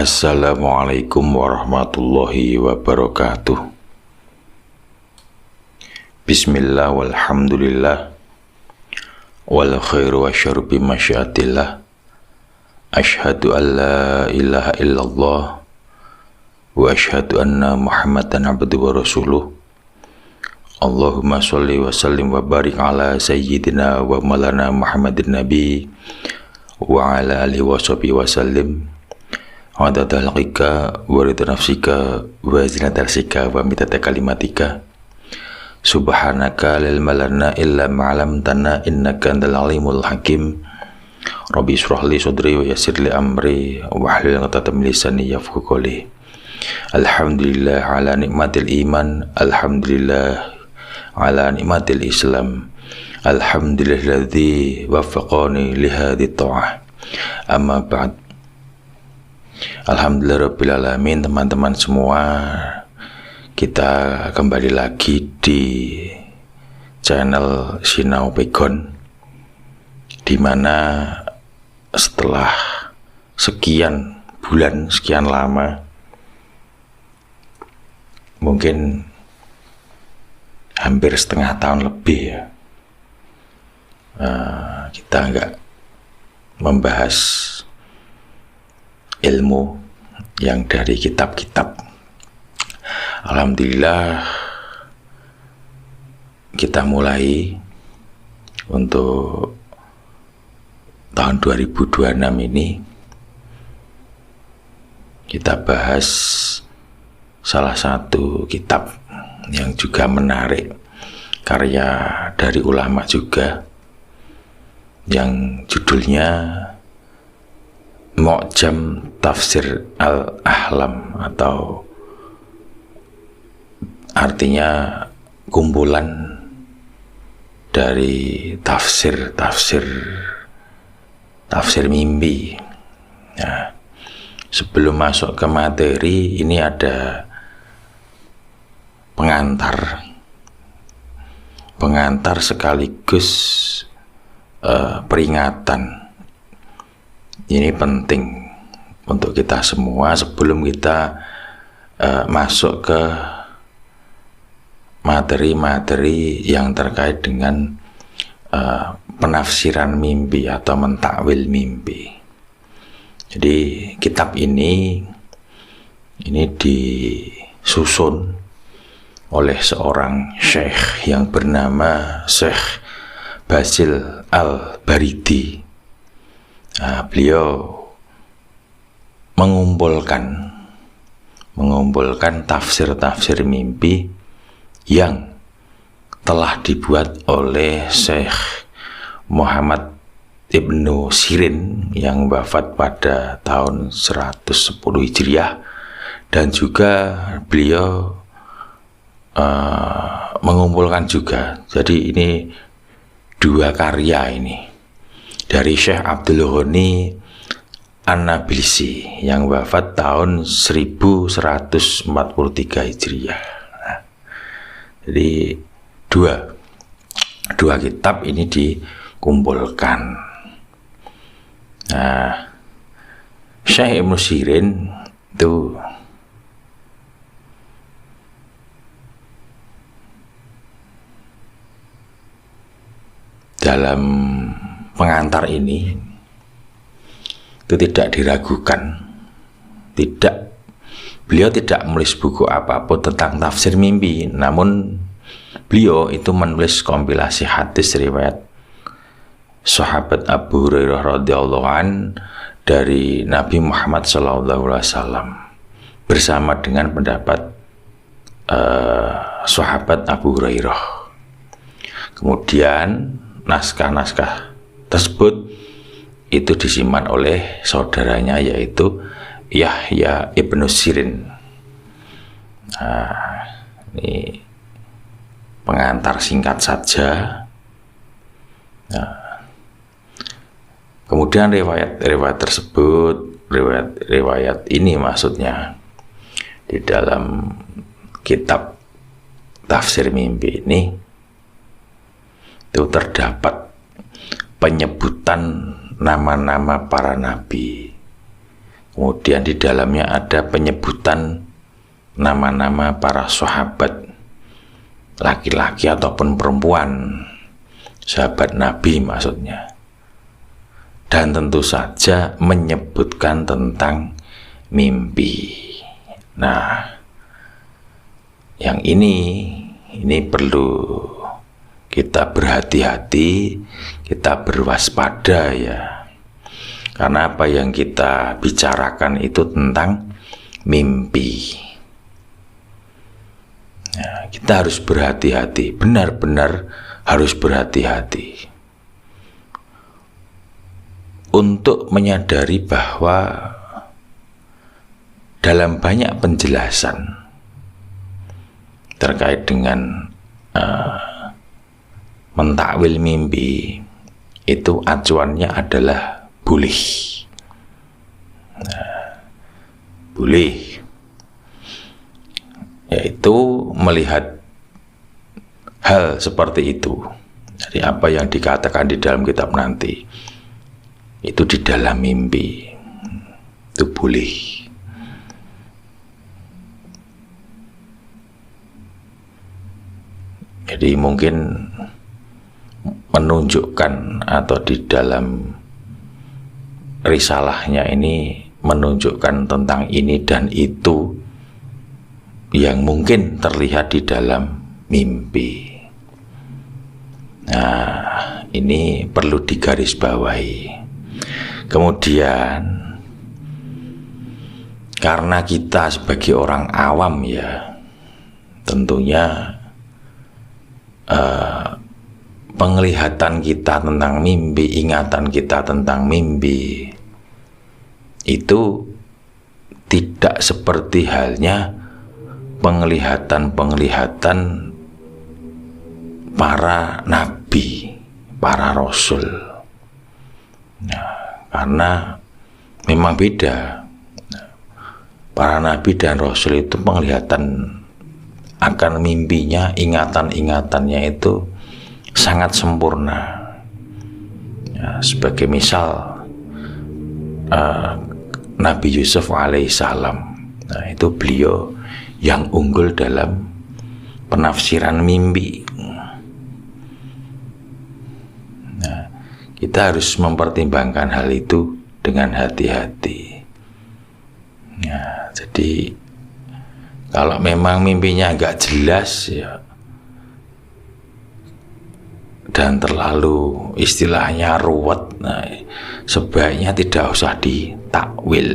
Assalamualaikum warahmatullahi wabarakatuh. Bismillah walhamdulillah wal khairu wa syarru bi masyiatillah. Asyhadu an la ilaha illallah wa asyhadu anna Muhammadan abduhu wa rasuluh. Allahumma sholli wa sallim wa barik ala sayyidina wa maulana Muhammadin nabi wa ala alihi wa sahbihi wa sallim. Adada halqika wa ridha nafsika wa zinata arsika wa mitata kalimatika. Subhanaka la ilma lana illa ma 'allamtana innaka antal alimul hakim. Rabbi shrah li sadri wa yassir li amri wahlul 'uqdatam min lisani yafqahu qawli. Alhamdulillah ala nikmatil iman, alhamdulillah ala nikmatil islam, alhamdulillahilladzi waffaqani li hadhihi ta'ah. Amma ba'd. Alhamdulillah alamin, teman-teman semua, kita kembali lagi di channel Sinau Pegon, dimana setelah sekian bulan, sekian lama, mungkin hampir setengah tahun lebih ya, kita nggak membahas ilmu yang dari kitab-kitab. Alhamdulillah kita mulai untuk tahun 2026 ini, kita bahas salah satu kitab yang juga menarik, karya dari ulama juga, yang judulnya Mu'jam Tafsir Al-Ahlam, atau artinya kumpulan dari tafsir mimpi. Nah, sebelum masuk ke materi ini ada pengantar sekaligus peringatan. Ini penting untuk kita semua sebelum kita masuk ke materi-materi yang terkait dengan penafsiran mimpi atau mentakwil mimpi. Jadi kitab ini disusun oleh seorang syekh yang bernama Syekh Basil Al-Baridi. Nah, beliau mengumpulkan tafsir-tafsir mimpi yang telah dibuat oleh Syekh Muhammad Ibnu Sirin yang wafat pada tahun 110 Hijriah, dan juga beliau mengumpulkan juga. Jadi ini dua karya ini dari Syekh Abdul Ghani An-Nablisi yang wafat tahun 1143 Hijriah. Nah, jadi dua kitab ini dikumpulkan. Nah, Syekh Ibnu Sirin itu dalam pengantar ini itu tidak diragukan, beliau tidak menulis buku apapun tentang tafsir mimpi, namun beliau itu menulis kompilasi hadis riwayat sahabat Abu Hurairah radhiyallahu an dari Nabi Muhammad SAW bersama dengan pendapat sahabat Abu Hurairah. Kemudian naskah-naskah tersebut itu disimpan oleh saudaranya, yaitu Yahya Ibnu Sirin. Nah, ini pengantar singkat saja. Nah, kemudian riwayat tersebut, riwayat ini maksudnya, di dalam kitab tafsir mimpi ini itu terdapat penyebutan nama-nama para nabi, Kemudian di dalamnya ada penyebutan nama-nama para sahabat, laki-laki ataupun perempuan, sahabat Nabi maksudnya. Dan tentu saja menyebutkan tentang mimpi. Nah, yang ini perlu kita berhati-hati, kita berwaspada ya. Karena apa yang kita bicarakan itu tentang mimpi. Nah, kita harus berhati-hati, benar-benar harus berhati-hati untuk menyadari bahwa dalam banyak penjelasan terkait dengan mentakwil mimpi itu acuannya adalah boleh. Boleh, yaitu melihat hal seperti itu. Jadi apa yang dikatakan di dalam kitab nanti itu di dalam mimpi, itu boleh. Jadi mungkin menunjukkan atau di dalam risalahnya ini menunjukkan tentang ini dan itu yang mungkin terlihat di dalam mimpi. Nah, ini perlu digarisbawahi. Kemudian karena kita sebagai orang awam ya, tentunya penglihatan kita tentang mimpi, ingatan kita tentang mimpi itu tidak seperti halnya penglihatan-penglihatan para nabi, para rasul. Nah, karena memang beda. Para nabi dan rasul itu penglihatan akan mimpinya, ingatan-ingatannya itu sangat sempurna. Ya, sebagai misal Nabi Yusuf alaihissalam, nah itu beliau yang unggul dalam penafsiran mimpi. Nah, kita harus mempertimbangkan hal itu dengan hati-hati. Ya, jadi kalau memang mimpinya agak jelas ya, dan terlalu istilahnya ruwet, nah, sebaiknya tidak usah ditakwil.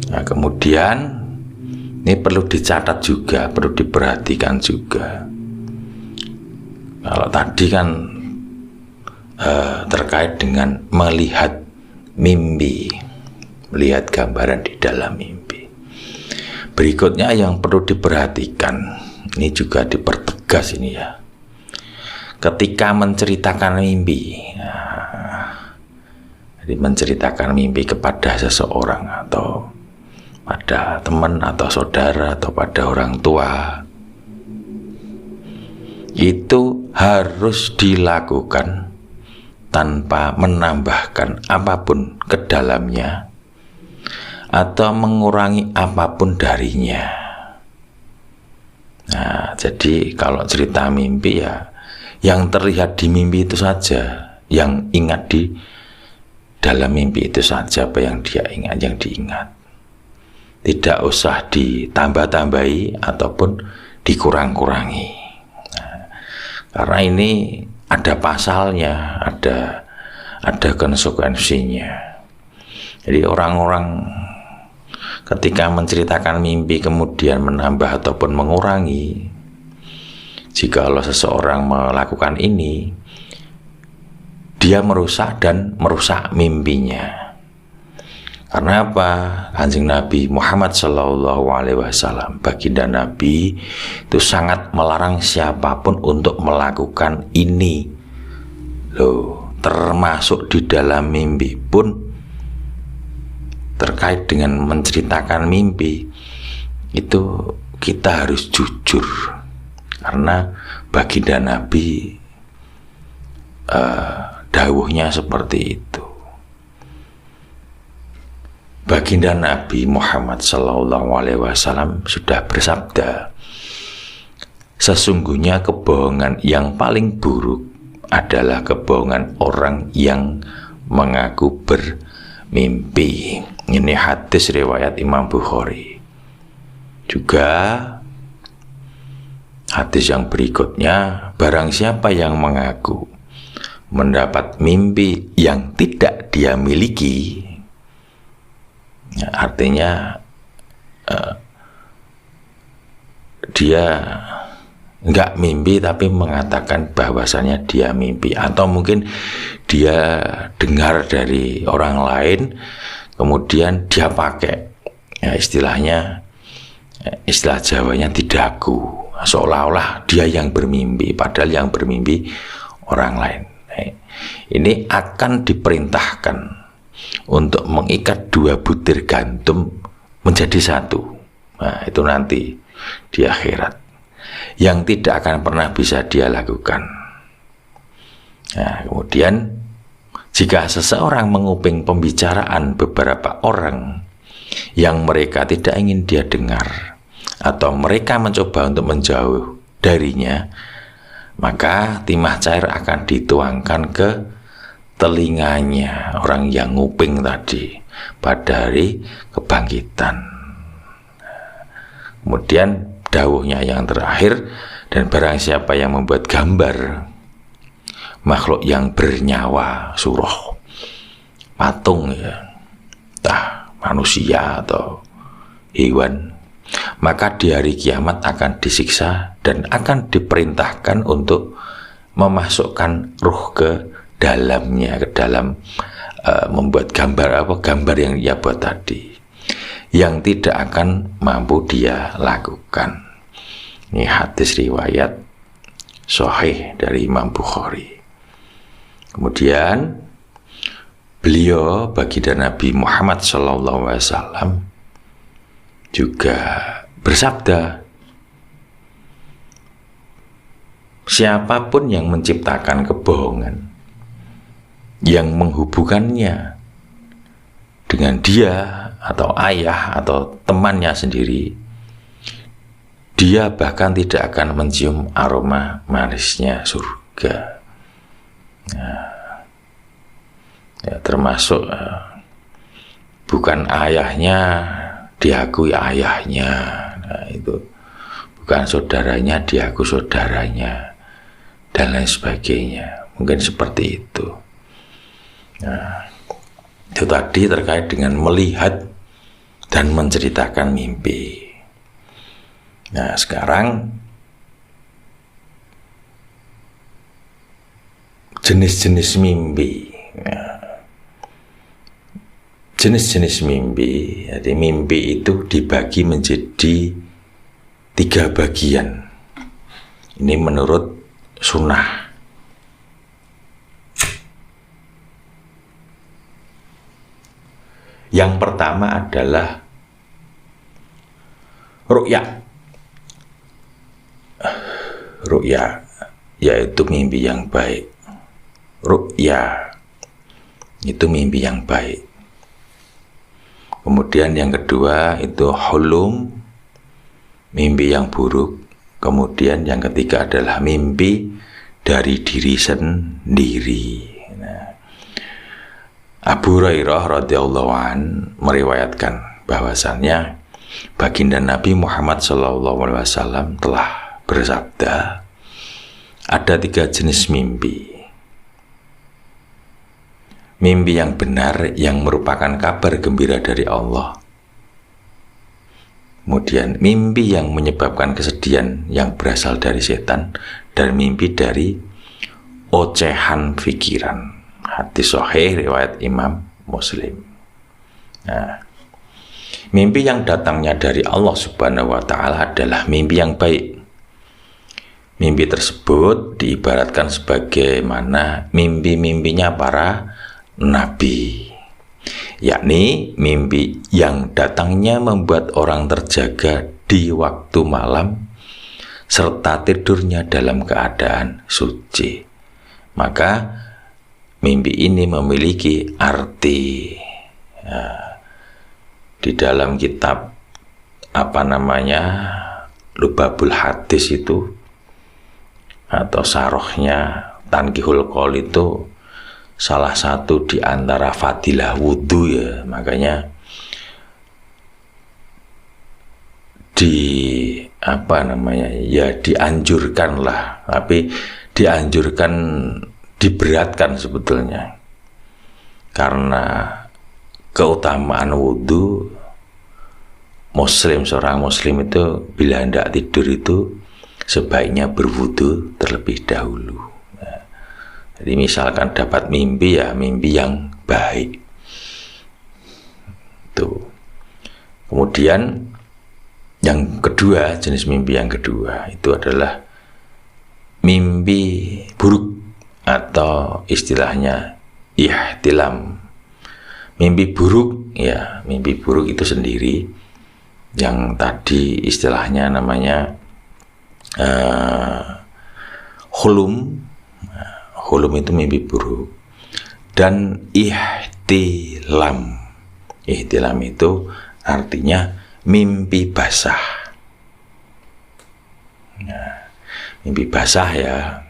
Nah, kemudian ini perlu dicatat juga, perlu diperhatikan juga. Kalau tadi kan terkait dengan melihat mimpi, melihat gambaran di dalam mimpi. Berikutnya yang perlu diperhatikan, ini juga dipertegas ini ya. Ketika menceritakan mimpi, jadi menceritakan mimpi kepada seseorang atau pada teman atau saudara atau pada orang tua, itu harus dilakukan tanpa menambahkan apapun ke dalamnya atau mengurangi apapun darinya. Nah, jadi kalau cerita mimpi ya, yang terlihat di mimpi itu saja, yang ingat di dalam mimpi itu saja apa yang dia ingat, yang diingat. Tidak usah ditambah-tambahi ataupun dikurang-kurangi. Nah, karena ini ada pasalnya, ada konsekuensinya. Jadi orang-orang ketika menceritakan mimpi kemudian menambah ataupun mengurangi, jika seseorang melakukan ini, dia merusak dan merusak mimpinya. Karena apa? Kanjeng Nabi Muhammad SAW, baginda Nabi itu sangat melarang siapapun untuk melakukan ini. Loh, termasuk di dalam mimpi pun terkait dengan menceritakan mimpi itu kita harus jujur, karena baginda Nabi dawuhnya seperti itu. Baginda Nabi Muhammad SAW sudah bersabda, sesungguhnya kebohongan yang paling buruk adalah kebohongan orang yang mengaku bermimpi. Ini hadis riwayat Imam Bukhari. Juga hadis yang berikutnya, barang siapa yang mengaku mendapat mimpi yang tidak dia miliki, ya, artinya dia nggak mimpi tapi mengatakan bahwasanya dia mimpi, atau mungkin dia dengar dari orang lain kemudian dia pakai, ya, istilahnya, istilah Jawanya didaku, seolah-olah dia yang bermimpi padahal yang bermimpi orang lain. Ini akan diperintahkan untuk mengikat dua butir gandum menjadi satu. Nah, itu nanti di akhirat, yang tidak akan pernah bisa dia lakukan. Nah, kemudian jika seseorang menguping pembicaraan beberapa orang yang mereka tidak ingin dia dengar, atau mereka mencoba untuk menjauh darinya, maka timah cair akan dituangkan ke telinganya orang yang nguping tadi pada hari kebangkitan. Kemudian dawuhnya yang terakhir, dan barang siapa yang membuat gambar makhluk yang bernyawa, surah, patung, ya, entah manusia atau hewan, maka di hari kiamat akan disiksa dan akan diperintahkan untuk memasukkan ruh ke dalamnya, ke dalam membuat gambar gambar yang ia buat tadi, yang tidak akan mampu dia lakukan. Ini hadis riwayat sahih dari Imam Bukhari. Kemudian beliau, baginda Nabi Muhammad SAW, juga bersabda, siapapun yang menciptakan kebohongan yang menghubungkannya dengan dia atau ayah atau temannya sendiri, dia bahkan tidak akan mencium aroma manisnya surga. Nah, ya, termasuk bukan ayahnya diakui ayahnya, nah, itu bukan saudaranya diaku saudaranya, dan lain sebagainya. Mungkin seperti itu. Nah, itu tadi terkait dengan melihat dan menceritakan mimpi. Nah, sekarang jenis-jenis mimpi. Nah, jenis-jenis mimpi, jadi mimpi itu dibagi menjadi 3 bagian. Ini menurut sunnah. Yang pertama adalah ru'ya. Ru'ya yaitu mimpi yang baik. Ru'ya itu mimpi yang baik. Kemudian yang kedua itu hulum, mimpi yang buruk. Kemudian yang ketiga adalah mimpi dari diri sendiri. Nah, Abu Hurairah radhiyallahu an meriwayatkan bahwasannya baginda Nabi Muhammad SAW telah bersabda, ada 3 jenis mimpi. Mimpi yang benar yang merupakan kabar gembira dari Allah. Kemudian mimpi yang menyebabkan kesedihan yang berasal dari setan, dan mimpi dari ocehan pikiran. Hadis sahih riwayat Imam Muslim. Nah, mimpi yang datangnya dari Allah Subhanahu wa Ta'ala adalah mimpi yang baik. Mimpi tersebut diibaratkan sebagaimana mimpi-mimpinya para nabi, yakni mimpi yang datangnya membuat orang terjaga di waktu malam serta tidurnya dalam keadaan suci. Maka mimpi ini memiliki arti di dalam kitab Lubabul Hadis itu atau sarohnya Tanqihul Qaul itu salah satu di antara fadilah wudhu ya, makanya dianjurkan lah, tapi dianjurkan diberatkan sebetulnya, karena keutamaan wudhu seorang muslim itu bila hendak tidur itu sebaiknya berwudhu terlebih dahulu. Nah, jadi misalkan dapat mimpi ya mimpi yang baik tuh. Kemudian yang kedua, jenis mimpi yang kedua itu adalah mimpi buruk atau istilahnya ihtilam. Mimpi buruk ya, mimpi buruk itu sendiri yang tadi istilahnya namanya hulum. Hulum itu mimpi buruk. Dan ihtilam. Ihtilam itu artinya mimpi basah. Nah, mimpi basah ya,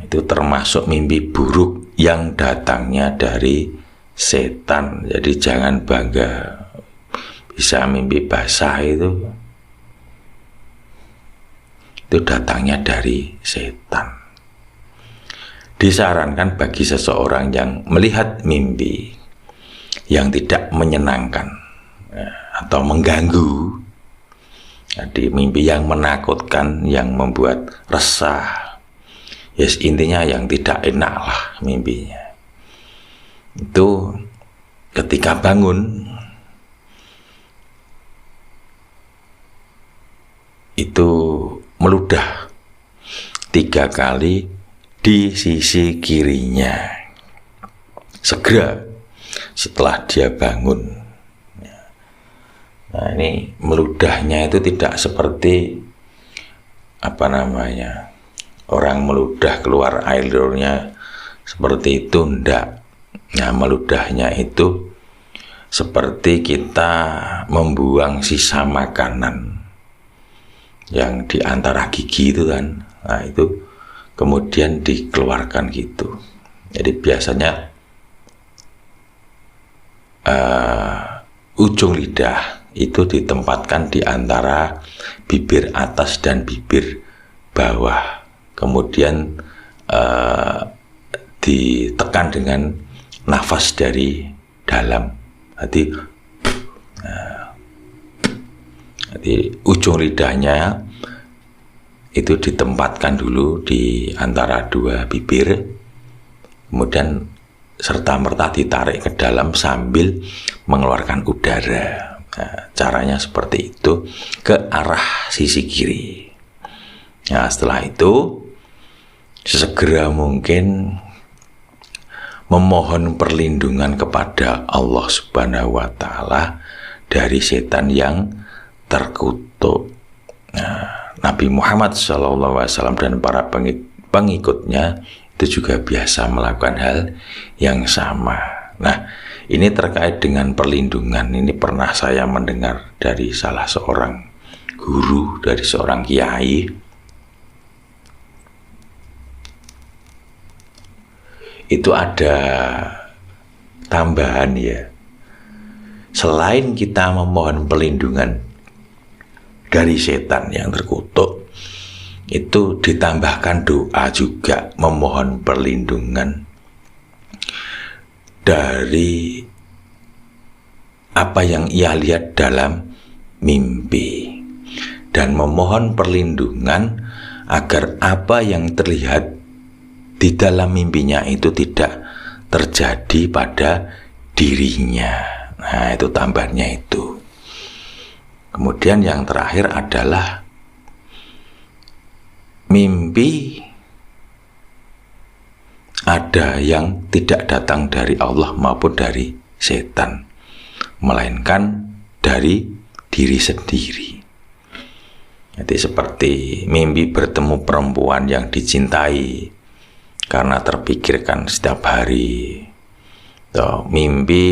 itu termasuk mimpi buruk yang datangnya dari setan. Jadi jangan bangga bisa mimpi basah, itu datangnya dari setan. Disarankan bagi seseorang yang melihat mimpi yang tidak menyenangkan atau mengganggu, jadi mimpi yang menakutkan, yang membuat resah, yes, intinya yang tidak enak lah mimpinya, itu ketika bangun itu meludah 3 kali di sisi kirinya segera setelah dia bangun. Nah, ini meludahnya itu tidak seperti orang meludah keluar air liurnya seperti itu, enggak. Nah, meludahnya itu seperti kita membuang sisa makanan yang di antara gigi itu kan. Nah, itu kemudian dikeluarkan gitu. Jadi biasanya ujung lidah itu ditempatkan di antara bibir atas dan bibir bawah, kemudian ditekan dengan nafas dari dalam. Jadi ujung lidahnya itu ditempatkan dulu di antara 2 bibir, kemudian serta-merta ditarik ke dalam sambil mengeluarkan udara. Nah, caranya seperti itu ke arah sisi kiri. Nah, setelah itu sesegera mungkin memohon perlindungan kepada Allah Subhanahu wa Ta'ala dari setan yang terkutuk. Nah, Nabi Muhammad SAW dan para pengikutnya itu juga biasa melakukan hal yang sama. Nah, ini terkait dengan perlindungan. Ini pernah saya mendengar dari salah seorang guru, dari seorang kiai. Itu ada tambahan ya. Selain kita memohon perlindungan dari setan yang terkutuk, itu ditambahkan doa juga memohon perlindungan dari apa yang ia lihat dalam mimpi, dan memohon perlindungan agar apa yang terlihat di dalam mimpinya itu tidak terjadi pada dirinya. Nah, itu tambahnya itu. Kemudian yang terakhir adalah mimpi ada yang tidak datang dari Allah maupun dari setan, melainkan dari diri sendiri. Jadi seperti mimpi bertemu perempuan yang dicintai karena terpikirkan setiap hari, atau mimpi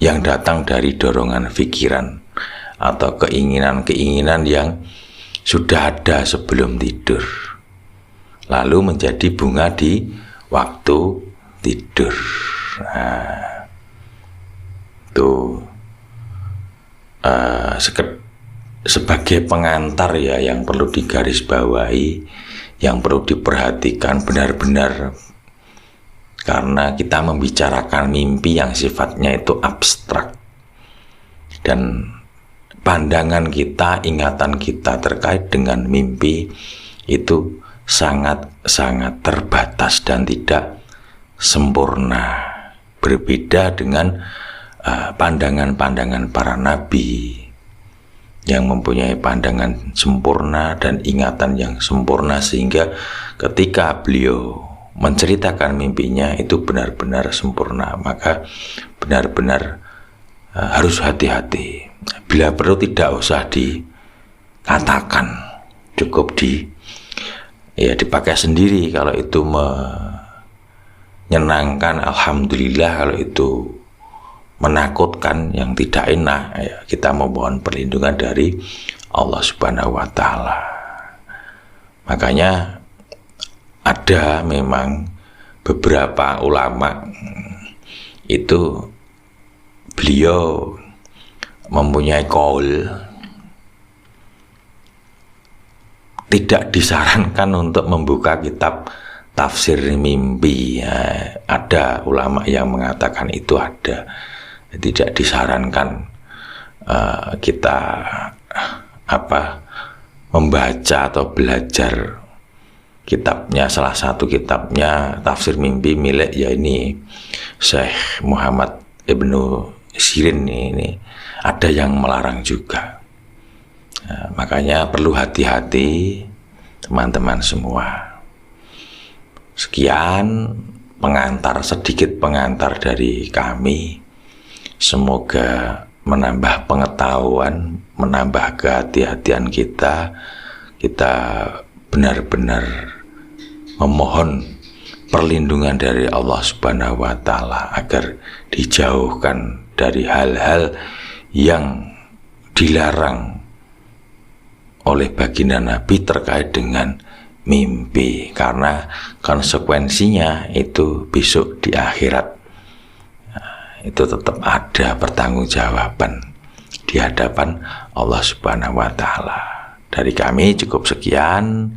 yang datang dari dorongan pikiran atau keinginan-keinginan yang sudah ada sebelum tidur, lalu menjadi bunga di waktu tidur. Nah, itu sebagai pengantar ya, yang perlu digarisbawahi, yang perlu diperhatikan benar-benar, karena kita membicarakan mimpi yang sifatnya itu abstrak, dan pandangan kita, ingatan kita terkait dengan mimpi itu sangat-sangat terbatas dan tidak sempurna, berbeda dengan pandangan-pandangan para nabi yang mempunyai pandangan sempurna dan ingatan yang sempurna, sehingga ketika beliau menceritakan mimpinya itu benar-benar sempurna. Maka benar-benar harus hati-hati. Bila perlu tidak usah dikatakan, cukup dipakai sendiri. Kalau itu menyenangkan, alhamdulillah. Kalau itu menakutkan, yang tidak enak, ya kita memohon perlindungan dari Allah Subhanahu wa Ta'ala. Makanya ada memang beberapa ulama itu beliau mempunyai qaul, tidak disarankan untuk membuka kitab tafsir mimpi. Ya, ada ulama yang mengatakan itu ada. Tidak disarankan kita membaca atau belajar kitabnya, salah satu kitabnya tafsir mimpi milik ya ini Syekh Muhammad Ibnu Sirin ini ada yang melarang juga. Makanya perlu hati-hati teman-teman semua. Sekian sedikit pengantar dari kami. Semoga menambah pengetahuan, menambah kehati-hatian kita benar-benar memohon perlindungan dari Allah Subhanahu wa Ta'ala agar dijauhkan dari hal-hal yang dilarang oleh baginda Nabi terkait dengan mimpi, karena konsekuensinya itu besok di akhirat itu tetap ada pertanggungjawaban di hadapan Allah Subhanahu wa Ta'ala. Dari kami cukup sekian.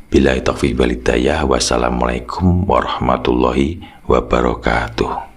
Billahi taufiq wal hidayah. Wassalamualaikum warahmatullahi wabarakatuh.